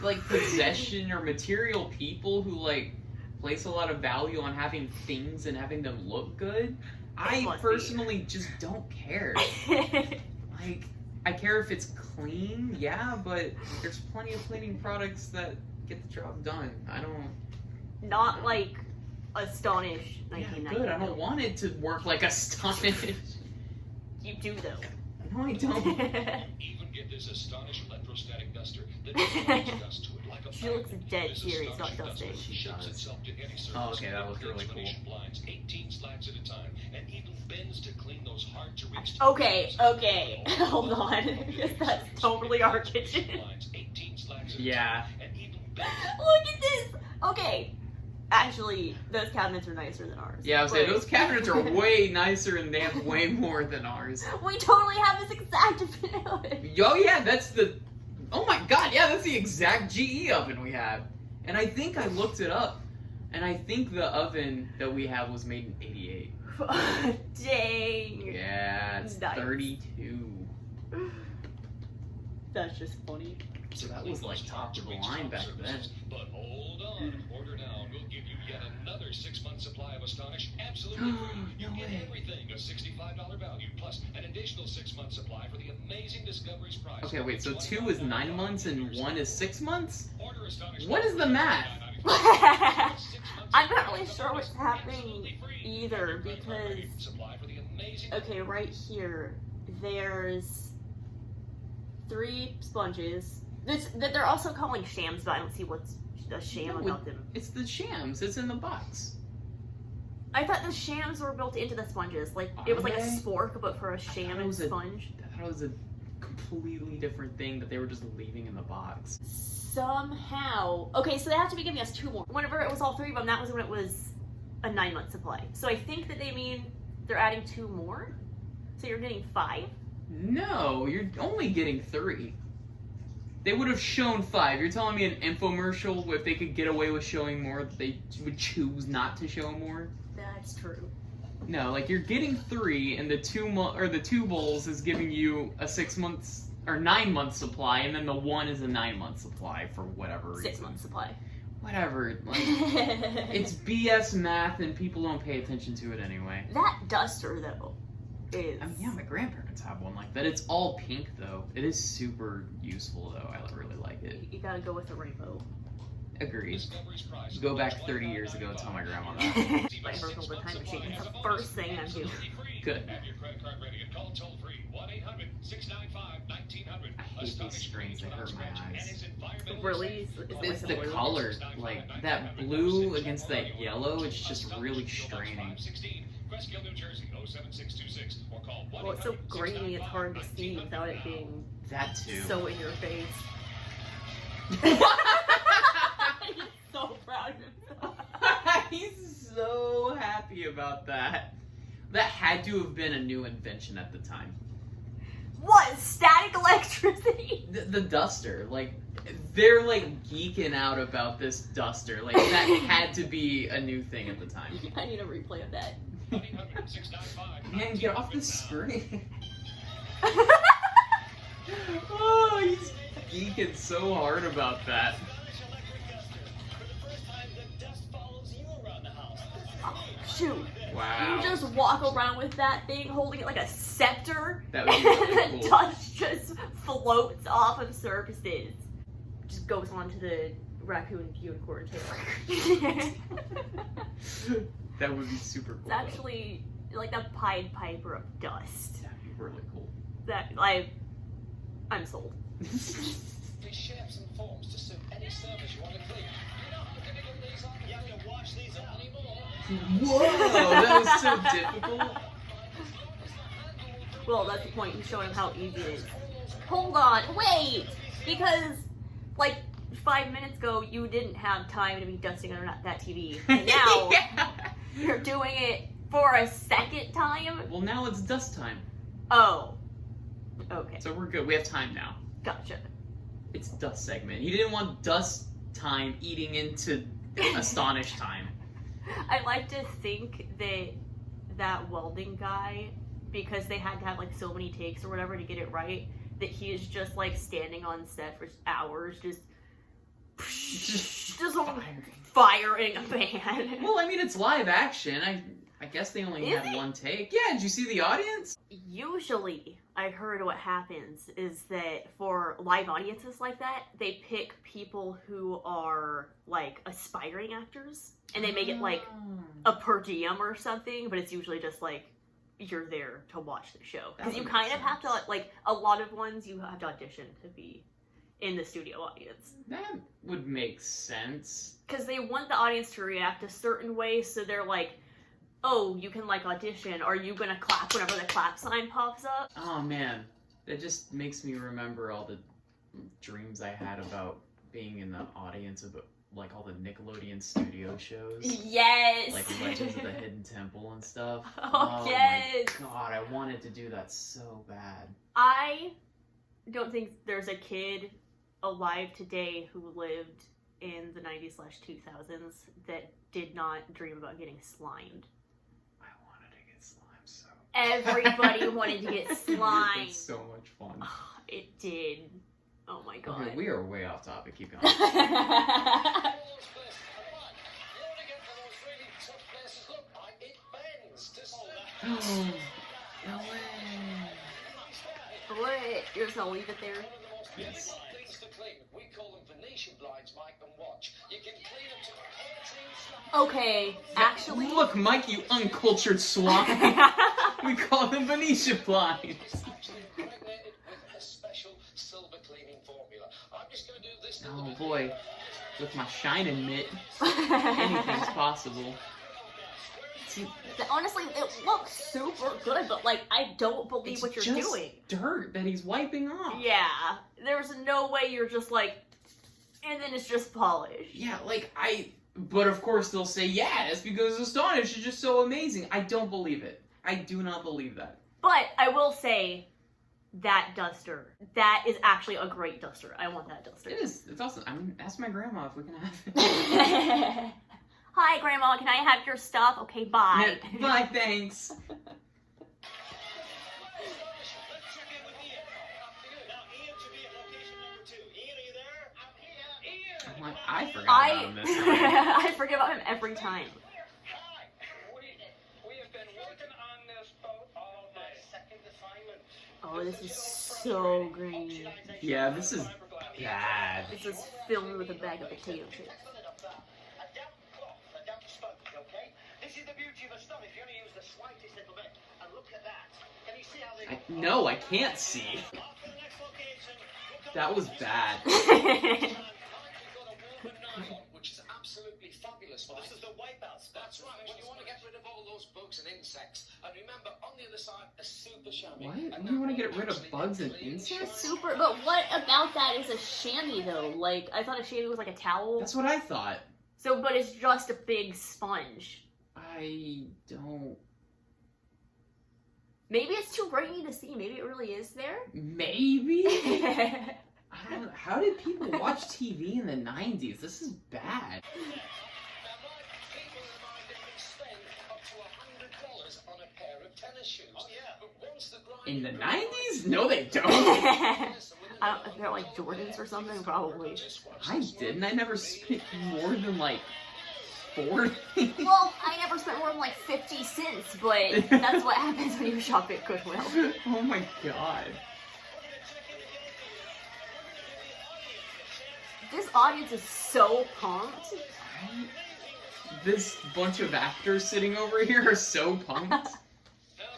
like possession or material people who like place a lot of value on having things and having them look good. I personally just don't care. Like, I care if it's clean, yeah, but there's plenty of cleaning products that get the job done. I don't. Not like Astonish Yeah, 1990. good. I don't want it to work like Astonish. You do though. No, I don't. Even get this Astonish electrostatic duster that applies dust to it like a She looks magnet. dead This serious, not Astonish dusting. duster ships itself to any surface. Oh, okay, that was really cool. Explanation blinds, 18 slats at a time, and even bends to clean those hard to reach. Okay, okay, hold on. That's totally our kitchen. Yeah. Look at this! Okay. Actually, those cabinets are nicer than ours. Yeah, I was saying, But- those cabinets are way nicer and they have way more than ours. We totally have this exact vanilla. Oh yeah, that's the... Oh my god, yeah, that's the exact GE oven we have. And I think I looked it up. And I think the oven that we have was made in 88. Dang. Yeah, it's Nice. 32. That's just funny. So that was like top of the line back then. But hold on, order now and we'll give you yet another 6-month supply of Astonish absolutely free. You get everything, a $65 value, plus an additional 6-month supply for the amazing Discovery's prize. Okay, wait, so 2 is 9 months and 1 is 6 months? Order Astonish. What is the math? I'm not really sure what's happening either because, okay, right here, there's 3 sponges. That they're also calling shams, but I don't see what's a sham about them. It's the shams. It's in the box. I thought the shams were built into the sponges. Like, it was like a spork, but for a sham and sponge. I thought it was a completely different thing that they were just leaving in the box. Somehow. Okay, so they have to be giving us 2 more. Whenever it was all 3 of them, that was when it was a 9-month supply. So I think that they mean they're adding 2 more? So you're getting 5? No, you're only getting 3. They would have shown 5. You're telling me an infomercial, if they could get away with showing more, they would choose not to show more? That's true. No, like you're getting 3, and the 2 bowls is giving you a 6 months or 9 month supply, and then the 1 is a 9 month supply for whatever reason. 6 month supply. Whatever. Like, it's BS math, and people don't pay attention to it anyway. That duster though is. I mean, yeah, my grandparents have one like that. It's all pink though. It is super useful though. I really like it. You gotta go with the rainbow. Agreed. Go back 30 years ago and tell my grandma that. If I ever build a time machine, that's the first thing I'm doing. Good. Have your credit card ready to call. because it hurt my eyes. Really? It's the color, like that blue against that yellow. It's just really straining. Well, it's so grainy, it's hard to see without it being That too. so in your face. He's so proud of himself. He's so happy about that. That had to have been a new invention at the time. What? Static electricity? The duster, like, they're like geeking out about this duster. Like, that had to be a new thing at the time. I need a replay of that. Man, get off the screen. Oh, he's geeking so hard about that. Oh, shoot. Wow. You just walk around with that thing, holding it like a scepter, That would be really and the cool. dust just floats off of surfaces. Just goes onto the raccoon unicorn tail. That would be super cool. It's actually like the Pied Piper of dust. That'd be really cool. That I'm sold. Please share some forms to suit any service you want to clean. You know how difficult these are? You have to wash these up. Whoa, that was so difficult. Well, that's the point. You showed him how easy it is. Hold on, wait! Because, like, 5 minutes ago, you didn't have time to be dusting under that TV. And now, Yeah. you're doing it for a second time? Well, now it's dust time. Oh. Okay, So we're good. We have time now. gotcha. It's dust segment. You didn't want dust time eating into Astonish time. I like to think that welding guy, because they had to have, like, so many takes or whatever to get it right, that he is just, like, standing on set for hours, just firing a man. Well, I mean, it's live action. I guess they only Is had it? one take. Yeah, did you see the audience? Usually, I heard what happens is that for live audiences like that, they pick people who are, like, aspiring actors, and they make it, like, a per diem or something, but it's usually just, like, you're there to watch the show. Because you kind of have to, like, a lot of ones you have to audition to be in the studio audience. That would make sense. Because they want the audience to react a certain way, so they're like, oh, you can, like, audition. Are you gonna clap whenever the clap sign pops up? Oh man, that just makes me remember all the dreams I had about being in the audience of like all the Nickelodeon studio shows. Yes! Like Legends of the Hidden Temple and stuff. Oh, yes! My god, I wanted to do that so bad. I don't think there's a kid alive today who lived in the 90s/2000s that did not dream about getting slimed. I wanted to get slime so Everybody wanted to get slimed. It's so much fun. Oh, it did. Oh my god. Okay, we are way off topic. Keep going. No way. What? You're just gonna leave it there? Yes. We call them Venetian blinds, Mike, and watch. You can clean them to 14 Okay, actually. Look, Mike, you uncultured swine. We call them Venetian blinds. actually impregnated with a special silver cleaning formula. I'm just going to do this. Oh boy, with my shining mitt, anything's possible. See, Honestly, it looks super good, but, like, I don't believe it's what you're just doing. dirt that he's wiping off. Yeah, there's no way you're just like, and then it's just polished. Yeah, like, but of course they'll say, yeah, it's because Astonish is just so amazing. I don't believe it. I do not believe that. But I will say, that duster, that is actually a great duster. I want that duster. It is. It's awesome. I mean, ask my grandma if we can have it. Hi, Grandma, can I have your stuff? Okay, bye. Yeah, bye, thanks. I'm like, I forgot about him this time. I forget about him every time. We have been working on this boat on my second assignment. Oh, this is so green. Yeah, this is bad. This is filled with a bag of potato chips. A damp cloth, a damp sponge, okay? This is the beauty of Astonish. You only use the slightest little bit. And look at that. Can you see how they... No, I can't see. Off to the next location. We'll That was bad. Which is absolutely fabulous. This is the wipeout spot. That's right. Well, you want to get rid of all those bugs and insects. And remember, on the other side, a super chamois. What? You want to get rid of bugs and insects? Super, but what about that is a chamois though? Like, I thought a chamois was like a towel. That's what I thought. So, but it's just a big sponge. I don't... Maybe it's too grainy to see. Maybe it really is there. Maybe? I don't know. How did people watch TV in the 90s? This is bad. In the 90s? No, they don't. I don't, they're like Jordans or something, probably. I didn't. I never spent more than like 40. Well, I never spent more than like 50 cents, but that's what happens when you shop at Goodwill. Oh my god. This audience is so pumped. This bunch of actors sitting over here are so pumped. How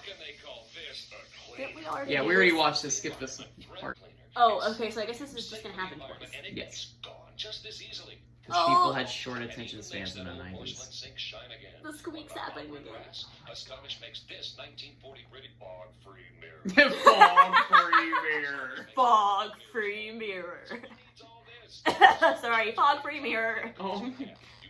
can they call this a Didn't clean? we already Yeah, do we already this? watched this. Skip this part. Oh, okay, so I guess this is just gonna happen for us. And it Yes. gets gone just as easily. Because people had short attention spans in the 90s. The squeak's happening again. Astonish makes this 1940 British fog-free mirror. Fog-free mirror. Fog-free mirror. Needs all this. Sorry, fog-free mirror. Oh. You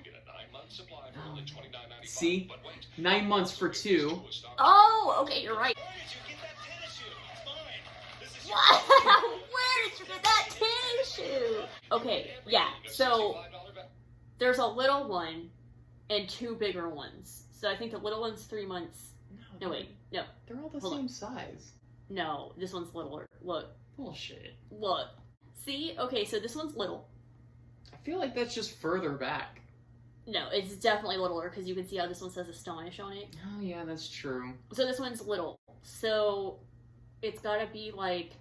get a 9-month supply for only $29.95. See? But wait, 9 months for 2. Oh, okay, you're right. Where did you get that tennis shoe? It's mine. This is Where did you get that tennis shoe? Okay, yeah, so there's a little one and 2 bigger ones. So I think the little one's 3 months. No, wait, no. They're all the Hold same on. size. No, this one's littler. Look, Bullshit. look. See? Okay, so this one's little. I feel like that's just further back. No, it's definitely littler because you can see how this one says Astonish on it. Oh yeah, that's true. So this one's little. So it's gotta be like,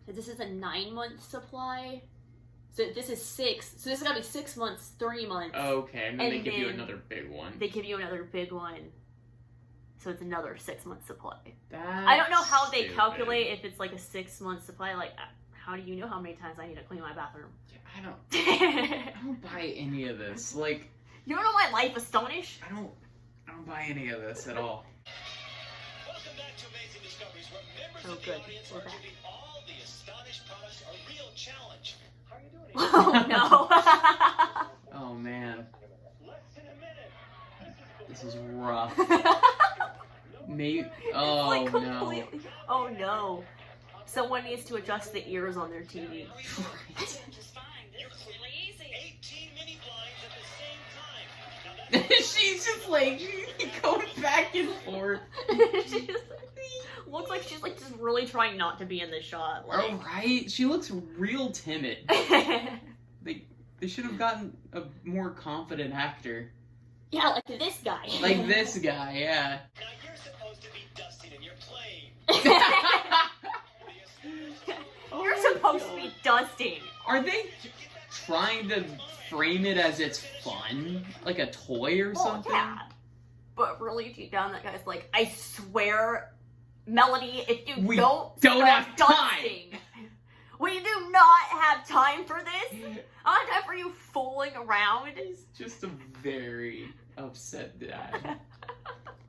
this is a 9-month supply. So this is 6. So this has gotta be 6 months, 3 months. Okay, and then And they give you then another big one. They give you another big one. So it's another 6-month supply. That's I don't know how they stupid. calculate if it's like a 6-month supply. Like, how do you know how many times I need to clean my bathroom? I don't You buy any of this. Like, don't know my life, Astonish? I don't buy any of this at all. Welcome back to Amazing Discoveries, where members Oh, of the good. audience We're are back. giving all the Astonish products a real challenge. How are you doing? Oh no. Oh man, Less than a minute. this is rough. Maybe. Oh Like no. completely. Oh no. Someone needs to adjust the ears on their TV. Right. 18 mini blinds at the same time. Now that's She's just like going back and forth. She just looks like she's like just really trying not to be in the shot. Like. Oh right, she looks real timid. They should have gotten a more confident actor. Yeah, like this guy. Like this guy, yeah. Now you're supposed to be dusting and you're playing. You're supposed to be dusting. Are they trying to frame it as it's fun? Like a toy or Well, something? yeah. But really deep down, that guy's like, I swear, Melody, if you We don't don't stop have time." dusting, we do not have time for this. I don't have time for you fooling around. He's just a very upset dad.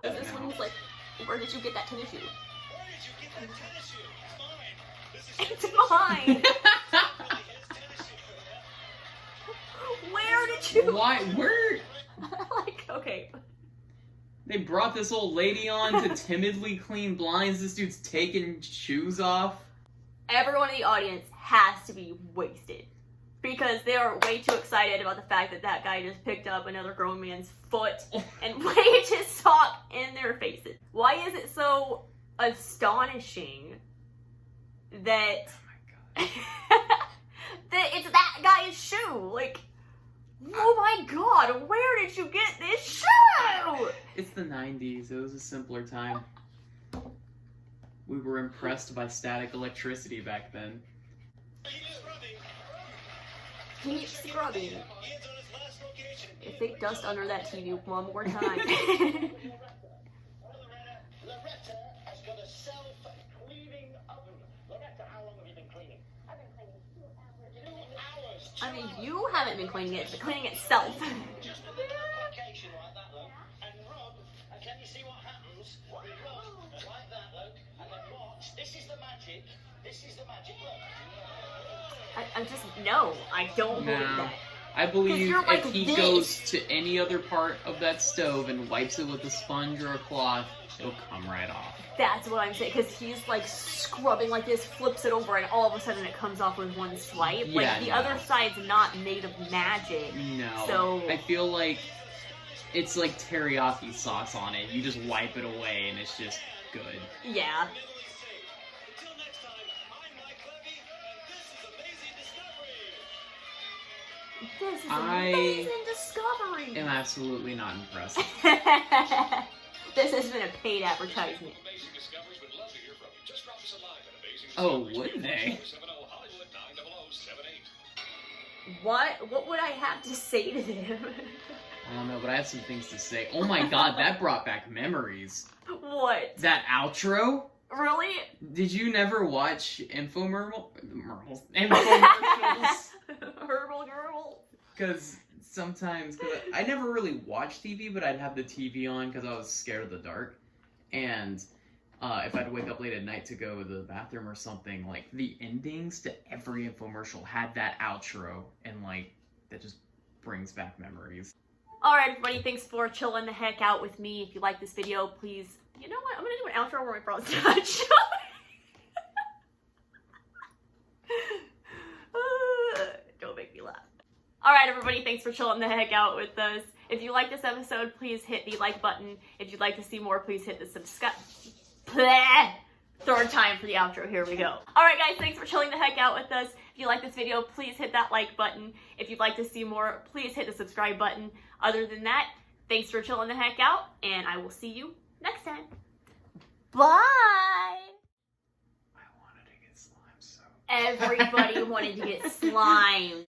This one was like, where did you get that tennis shoe? Where did you get that tennis shoe? It's mine. This is It's mine. really his tennis shoe. Where did you? Why? Where? Like, okay. They brought this old lady on to timidly clean blinds. This dude's taking shoes off. Everyone in the audience has to be wasted. Because they are way too excited about the fact that that guy just picked up another grown man's foot and waved his sock in their faces. Why is it so astonishing that that it's that guy's shoe? Like, oh my god, where did you get this shoe? It's the 90s. It was a simpler time. We were impressed by static electricity back then. Keep scrubbing. Keep scrubbing. Ian's on his last location. If they dust under that TV one more time. Loretta has got a self-cleaning oven. Loretta, how long have you been cleaning? I've been cleaning I mean, you haven't been cleaning it, it's cleaning itself. Just a bit of application like that, look. And rub, and can you see what happens? We rub like that, look. And then watch. This is the magic. This is the magic, look. I just, no, I don't believe No. that. I believe you're like if he this. goes to any other part of that stove and wipes it with a sponge or a cloth, it'll come right off. That's what I'm saying, because he's like scrubbing like this, flips it over, and all of a sudden it comes off with one swipe. Yeah, like, the no. other side's not made of magic. No. So- I feel like it's like teriyaki sauce on it. You just wipe it away and it's just good. Yeah. Until next time, I'm Mike Levy, and this is Amazing Discovery. This is I amazing discovery. am absolutely not impressed. This has been a paid advertisement. Amazing Discoveries would love to hear from you. Just drop us a line at Amazing Oh, Discoveries. wouldn't they? 470 Hollywood 90078. What would I have to say to them? I don't know, but I have some things to say. Oh my god, that brought back memories. What? That outro? Really? Did you never watch infomercials? Herbal girl. Because sometimes, I never really watched TV, but I'd have the TV on because I was scared of the dark. And if I'd wake up late at night to go to the bathroom or something, like, the endings to every infomercial had that outro, and, like, that just brings back memories. Alright, everybody, thanks for chilling the heck out with me. If you like this video, please... You know what? I'm gonna do an outro where my bros touch. Don't make me laugh. Alright, everybody, thanks for chilling the heck out with us. If you like this episode, please hit the like button. If you'd like to see more, please hit the subscribe... Third time for the outro, here we go. Alright guys, thanks for chilling the heck out with us. If you like this video, please hit that like button. If you'd like to see more, please hit the subscribe button. Other than that, thanks for chilling the heck out, and I will see you next time. Bye! I wanted to get slime so Everybody wanted to get slimed.